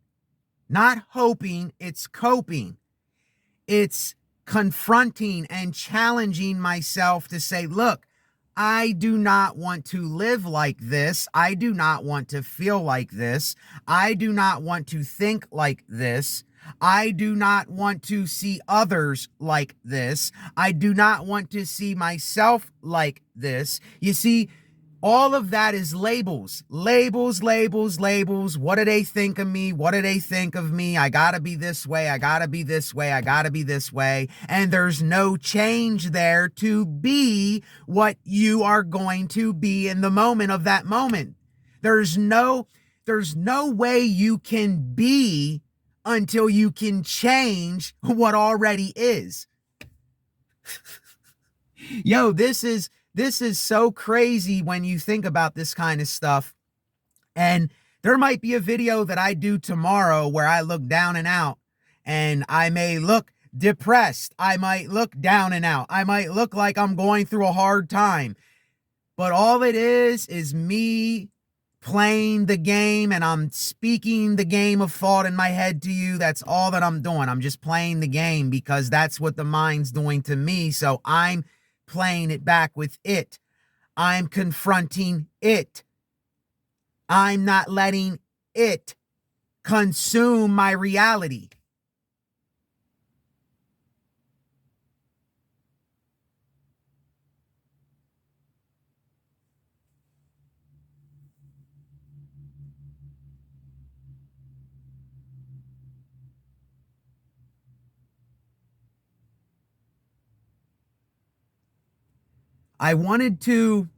not hoping. It's coping. It's confronting and challenging myself to say, look, I do not want to live like this. I do not want to feel like this. I do not want to think like this. I do not want to see others like this. I do not want to see myself like this. You see, all of that is labels. Labels, labels, labels. What do they think of me? What do they think of me? I gotta be this way. I gotta be this way. I gotta be this way. And there's no change there to be what you are going to be in the moment of that moment. There's no way you can be until you can change what already is. Yo, this is so crazy when you think about this kind of stuff. And there might be a video that I do tomorrow where I look down and out, and I may look depressed. I might look down and out. I might look like I'm going through a hard time. But all it is me playing the game, and I'm speaking the game of thought in my head to you. That's all that I'm doing. I'm just playing the game because that's what the mind's doing to me. So I'm playing it back with it. I'm confronting it. I'm not letting it consume my reality. I wanted to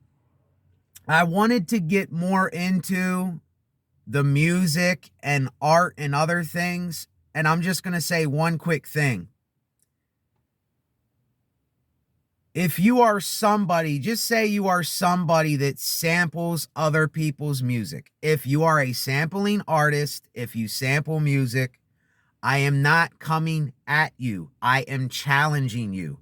I wanted to get more into the music and art and other things. And I'm just going to say one quick thing. If you are somebody, just say you are somebody that samples other people's music. If you are a sampling artist, if you sample music, I am not coming at you. I am challenging you.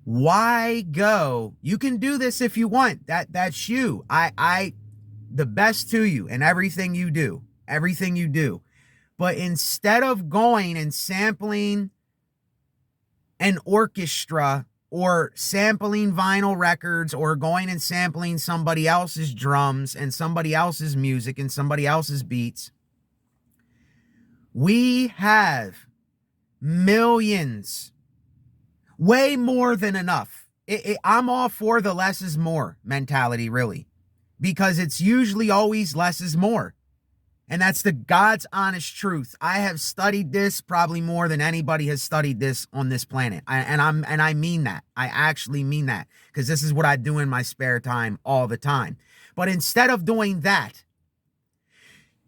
Why go? You can do this if you want. That's you. The best to you and everything you do. Everything you do. But instead of going and sampling an orchestra or sampling vinyl records or going and sampling somebody else's drums and somebody else's music and somebody else's beats, we have millions, way more than enough. I'm all for the less is more mentality, really, because it's usually always less is more. And that's the God's honest truth. I have studied this probably more than anybody has studied this on this planet. I mean that. I actually mean that, because this is what I do in my spare time all the time. But instead of doing that,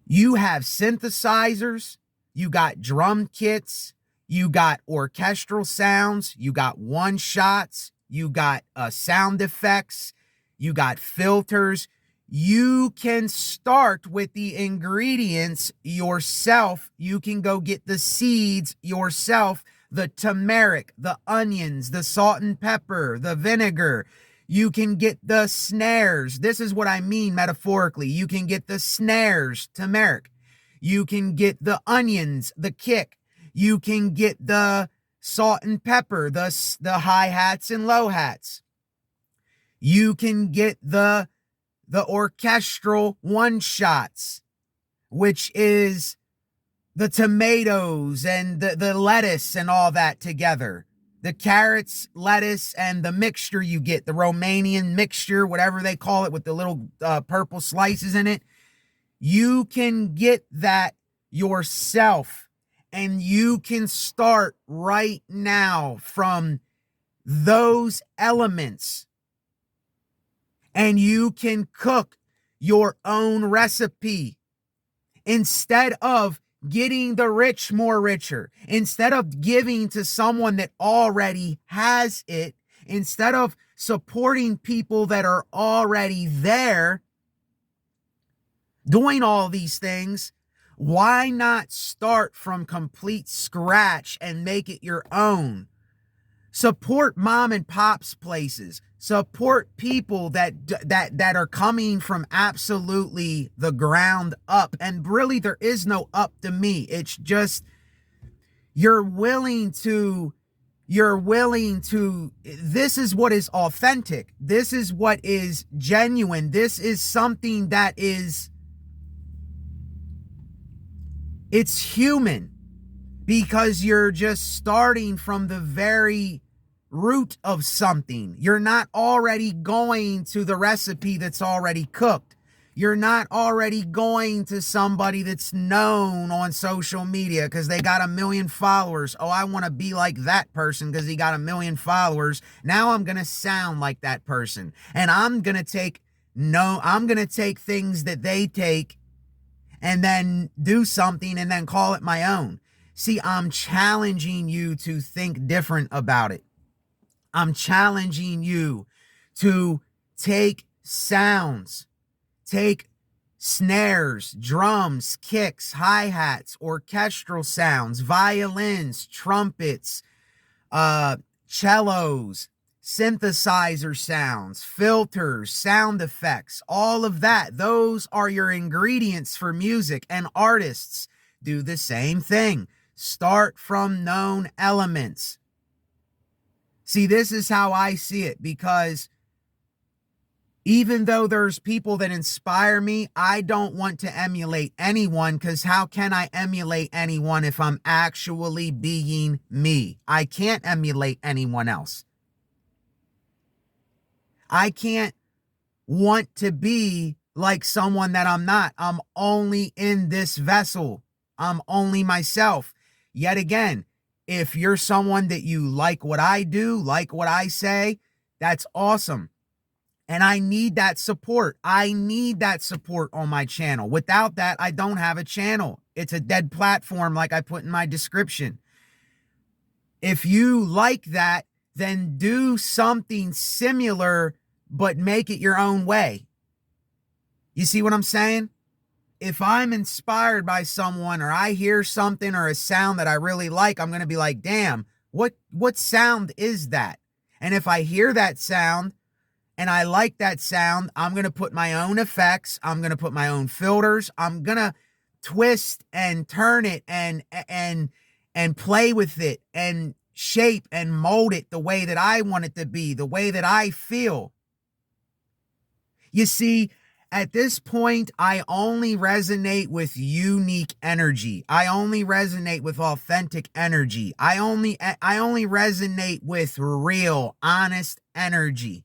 you have synthesizers, you got drum kits, you got orchestral sounds, you got one shots, you got sound effects, you got filters. You can start with the ingredients yourself. You can go get the seeds yourself, the turmeric, the onions, the salt and pepper, the vinegar. You can get the snares. This is what I mean metaphorically. You can get the snares, turmeric. You can get the onions, the kick. You can get the salt and pepper, the hi-hats and low hats. You can get the orchestral one shots, which is the tomatoes and the lettuce and all that together. The carrots, lettuce, and the mixture you get, the Romanian mixture, whatever they call it, with the little purple slices in it. You can get that yourself, and you can start right now from those elements. And you can cook your own recipe instead of getting the rich more richer, instead of giving to someone that already has it, instead of supporting people that are already there doing all these things. Why not start from complete scratch and make it your own? Support mom and pop's places. Support people that are coming from absolutely the ground up. And really, there is no up to me. It's just you're willing to, this is what is authentic. This is what is genuine. This is something that is, it's human, because you're just starting from the very root of something. You're not already going to the recipe that's already cooked. You're not already going to somebody that's known on social media because they got 1 million followers. Oh, I want to be like that person because he got 1 million followers. Now I'm going to sound like that person. And I'm going to take things that they take and then do something and then call it my own. See, I'm challenging you to think different about it. I'm challenging you to take sounds, take snares, drums, kicks, hi-hats, orchestral sounds, violins, trumpets, cellos, synthesizer sounds, filters, sound effects, all of that. Those are your ingredients for music, and artists do the same thing. Start from known elements. See, this is how I see it, because even though there's people that inspire me, I don't want to emulate anyone, because how can I emulate anyone if I'm actually being me? I can't emulate anyone else. I can't want to be like someone that I'm not. I'm only in this vessel. I'm only myself. Yet again, if you're someone that you like what I do, like what I say, that's awesome. And I need that support. I need that support on my channel. Without that, I don't have a channel. It's a dead platform, like I put in my description. If you like that, then do something similar, but make it your own way. You see what I'm saying? If I'm inspired by someone, or I hear something or a sound that I really like, I'm going to be like, damn, what sound is that? And if I hear that sound and I like that sound, I'm going to put my own effects. I'm going to put my own filters. I'm going to twist and turn it and play with it and shape and mold it the way that I want it to be, the way that I feel. You see, at this point, I only resonate with unique energy. I only resonate with authentic energy. I only resonate with real, honest energy.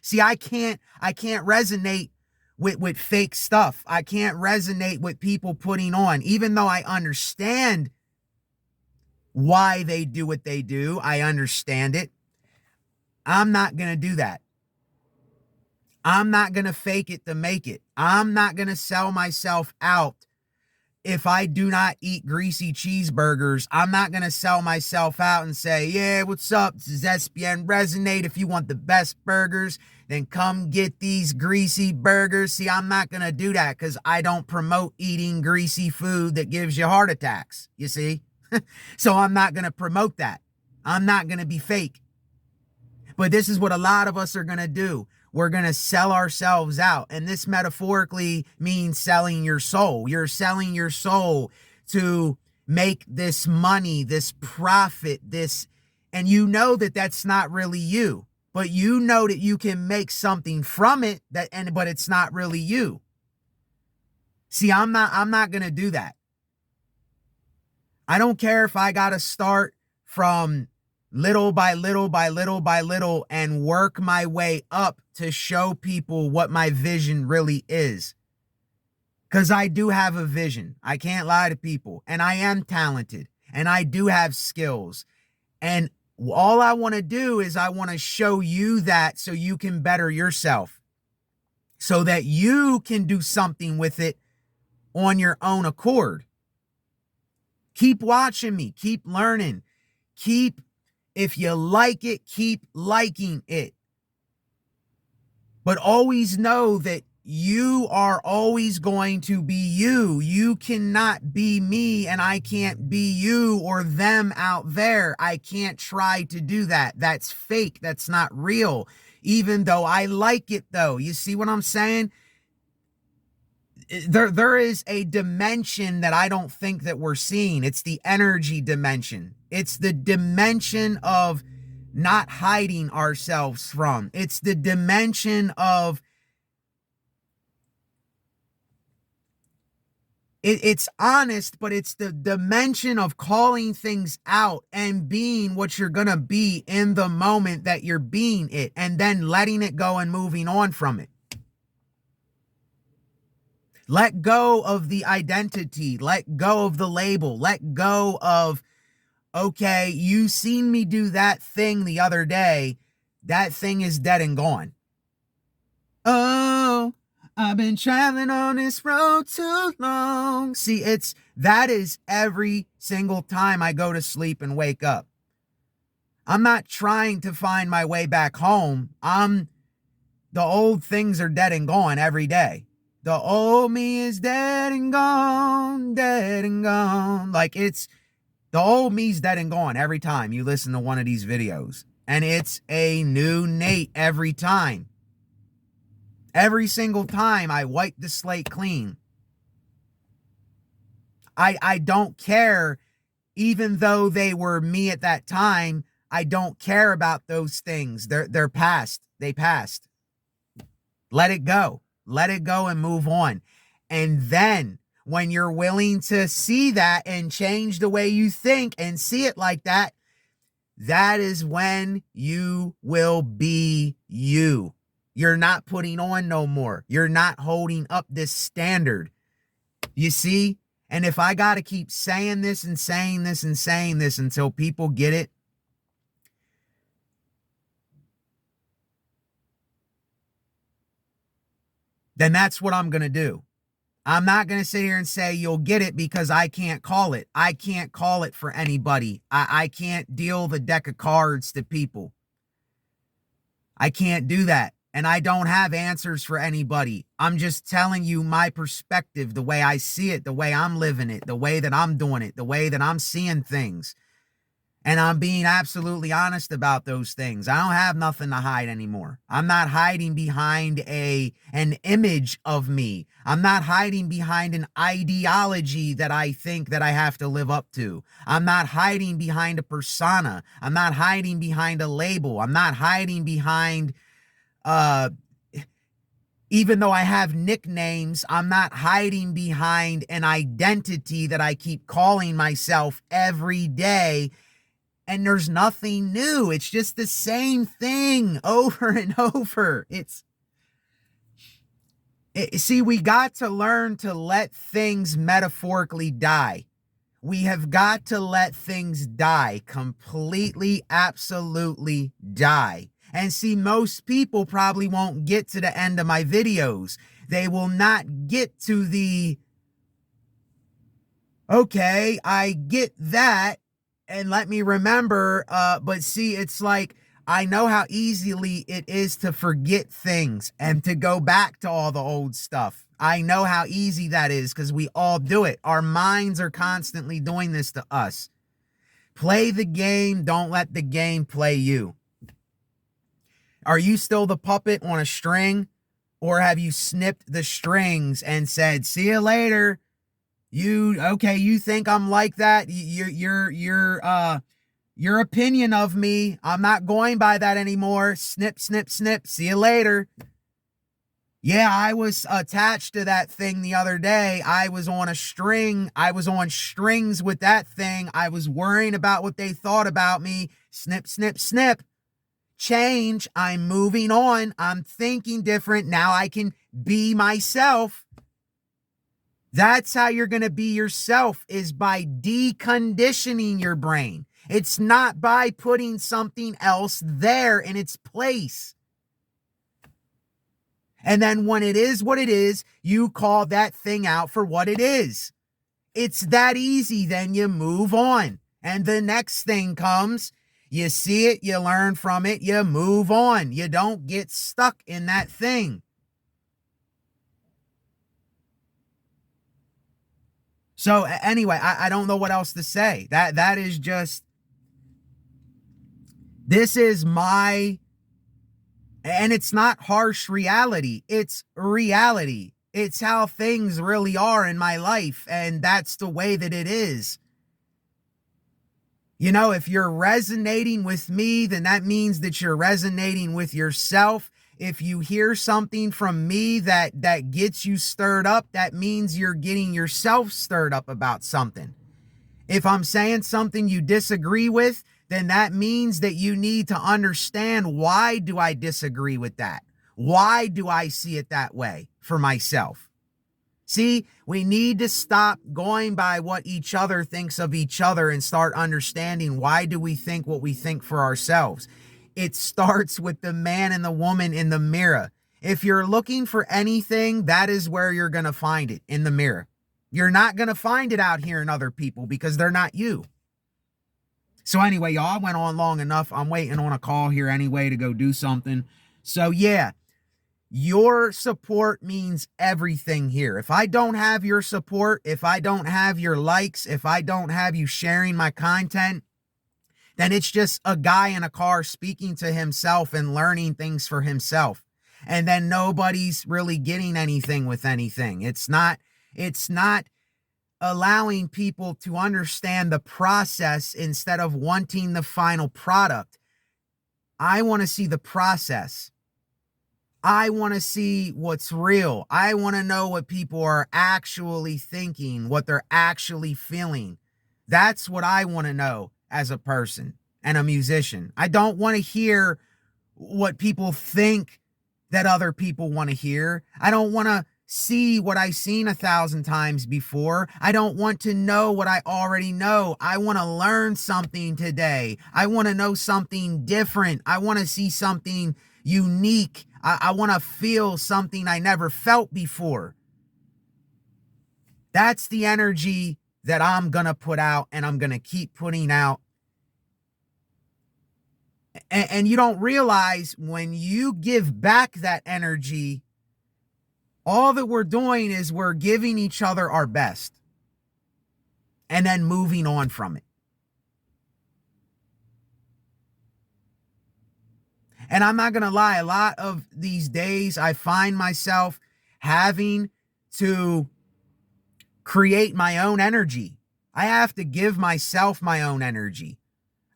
See, I can't resonate with fake stuff. I can't resonate with people putting on, even though I understand why they do what they do. I understand it. I'm not going to do that. I'm not going to fake it to make it. I'm not going to sell myself out. If I do not eat greasy cheeseburgers, I'm not going to sell myself out and say, yeah, what's up? This is SBN Resonate. If you want the best burgers, then come get these greasy burgers. See, I'm not going to do that because I don't promote eating greasy food that gives you heart attacks, you see? So I'm not going to promote that. I'm not going to be fake. But this is what a lot of us are going to do. We're going to sell ourselves out. And this metaphorically means selling your soul. You're selling your soul to make this money, this profit, and you know that that's not really you. But you know that you can make something from it, but it's not really you. See, I'm not going to do that. I don't care if I got to start from little by little by little by little and work my way up to show people what my vision really is. Because I do have a vision. I can't lie to people. And I am talented. And I do have skills. And all I want to do is I want to show you that so you can better yourself. So that you can do something with it on your own accord. Keep watching me. Keep learning. If you like it, keep liking it. But always know that you are always going to be you. You cannot be me, and I can't be you or them out there. I can't try to do that. That's fake. That's not real. Even though I like it, though. You see what I'm saying? There is a dimension that I don't think that we're seeing. It's the energy dimension. It's the dimension of not hiding ourselves from. It's the dimension of it's honest, but it's the dimension of calling things out and being what you're going to be in the moment that you're being it, and then letting it go and moving on from it. Let go of the identity. Let go of the label. Let go of, okay, you seen me do that thing the other day. That thing is dead and gone. Oh, I've been traveling on this road too long. See, that is every single time I go to sleep and wake up. I'm not trying to find my way back home. The old things are dead and gone every day. The old me is dead and gone, dead and gone. Like the old me's dead and gone every time you listen to one of these videos. And it's a new Nate every time. Every single time I wipe the slate clean. I don't care, even though they were me at that time, I don't care about those things. They're past. They passed. Let it go. Let it go and move on. And then when you're willing to see that and change the way you think and see it like that, that is when you will be you. You're not putting on no more. You're not holding up this standard. You see? And if I got to keep saying this and saying this and saying this until people get it, then that's what I'm going to do. I'm not going to sit here and say you'll get it because I can't call it. I can't call it for anybody. I can't deal the deck of cards to people. I can't do that. And I don't have answers for anybody. I'm just telling you my perspective, the way I see it, the way I'm living it, the way that I'm doing it, the way that I'm seeing things. And I'm being absolutely honest about those things. I don't have nothing to hide anymore. I'm not hiding behind an image of me. I'm not hiding behind an ideology that I think that I have to live up to. I'm not hiding behind a persona. I'm not hiding behind a label. I'm not hiding behind, even though I have nicknames, I'm not hiding behind an identity that I keep calling myself every day. And there's nothing new. It's just the same thing over and over. See, we got to learn to let things metaphorically die. We have got to let things die, completely, absolutely die. And see, most people probably won't get to the end of my videos. They will not get to the, okay, I get that. And let me remember, but see, it's like, I know how easily it is to forget things and to go back to all the old stuff. I know how easy that is because we all do it. Our minds are constantly doing this to us. Play the game. Don't let the game play you. Are you still the puppet on a string, or have you snipped the strings and said, see you later? You think I'm like that? Your opinion of me, I'm not going by that anymore. Snip, snip, snip. See you later. Yeah, I was attached to that thing the other day. I was on a string. I was on strings with that thing. I was worrying about what they thought about me. Snip, snip, snip. Change. I'm moving on. I'm thinking different. Now I can be myself. That's how you're going to be yourself, is by deconditioning your brain. It's not by putting something else there in its place. And then when it is what it is, you call that thing out for what it is. It's that easy. Then you move on. And the next thing comes, you see it, you learn from it, you move on. You don't get stuck in that thing. So anyway, I don't know what else to say. That is just, this is my, and it's not harsh reality. It's reality. It's how things really are in my life. And that's the way that it is. You know, if you're resonating with me, then that means that you're resonating with yourself. If you hear something from me that gets you stirred up, that means you're getting yourself stirred up about something. If I'm saying something you disagree with, then that means that you need to understand, why do I disagree with that? Why do I see it that way for myself? See, we need to stop going by what each other thinks of each other and start understanding, why do we think what we think for ourselves? It starts with the man and the woman in the mirror. If you're looking for anything, that is where you're going to find it, in the mirror. You're not going to find it out here in other people because they're not you. So anyway, y'all, I went on long enough. I'm waiting on a call here anyway to go do something. So yeah, your support means everything here. If I don't have your support, if I don't have your likes, if I don't have you sharing my content, then it's just a guy in a car speaking to himself and learning things for himself. And then nobody's really getting anything with anything. It's not allowing people to understand the process instead of wanting the final product. I want to see the process. I want to see what's real. I want to know what people are actually thinking, what they're actually feeling. That's what I want to know as a person and a musician. I don't want to hear what people think that other people want to hear. I don't want to see what I've seen 1,000 times before. I don't want to know what I already know. I want to learn something today. I want to know something different. I want to see something unique. I want to feel something I never felt before. That's the energy that I'm going to put out, and I'm going to keep putting out. And you don't realize when you give back that energy, all that we're doing is we're giving each other our best and then moving on from it. And I'm not going to lie, a lot of these days I find myself having to create my own energy. I have to give myself my own energy.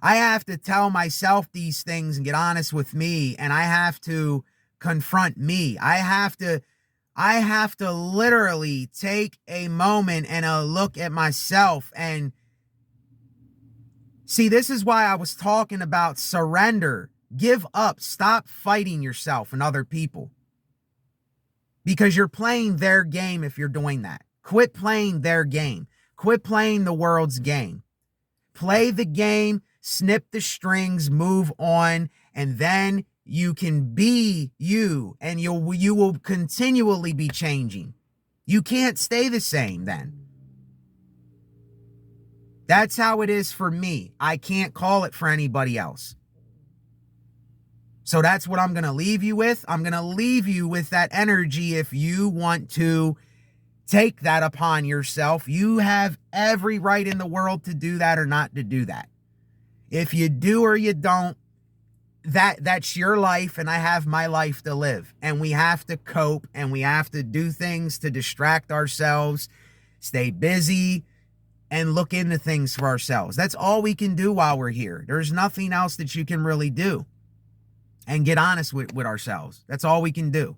I have to tell myself these things and get honest with me, and I have to confront me. I have to literally take a moment and a look at myself. And see, this is why I was talking about surrender. Give up. Stop fighting yourself and other people, because you're playing their game if you're doing that. Quit playing their game. Quit playing the world's game. Play the game, snip the strings, move on, and then you can be you, and you will continually be changing. You can't stay the same then. That's how it is for me. I can't call it for anybody else. So that's what I'm going to leave you with. I'm going to leave you with that energy. If you want to take that upon yourself, you have every right in the world to do that or not to do that. If you do or you don't, that's your life, and I have my life to live. And we have to cope, and we have to do things to distract ourselves, stay busy, and look into things for ourselves. That's all we can do while we're here. There's nothing else that you can really do. And get honest with ourselves. That's all we can do.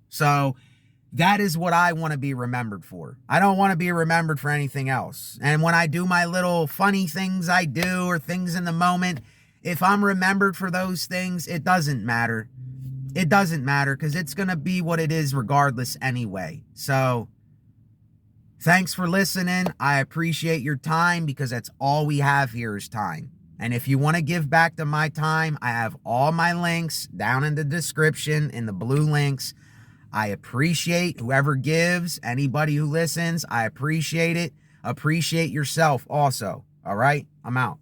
So that is what I want to be remembered for. I don't want to be remembered for anything else. And when I do my little funny things I do, or things in the moment, if I'm remembered for those things, it doesn't matter. It doesn't matter, because it's going to be what it is regardless anyway. So thanks for listening. I appreciate your time, because that's all we have here is time. And if you want to give back to my time, I have all my links down in the description in the blue links. I appreciate whoever gives, anybody who listens. I appreciate it. Appreciate yourself also. All right, I'm out.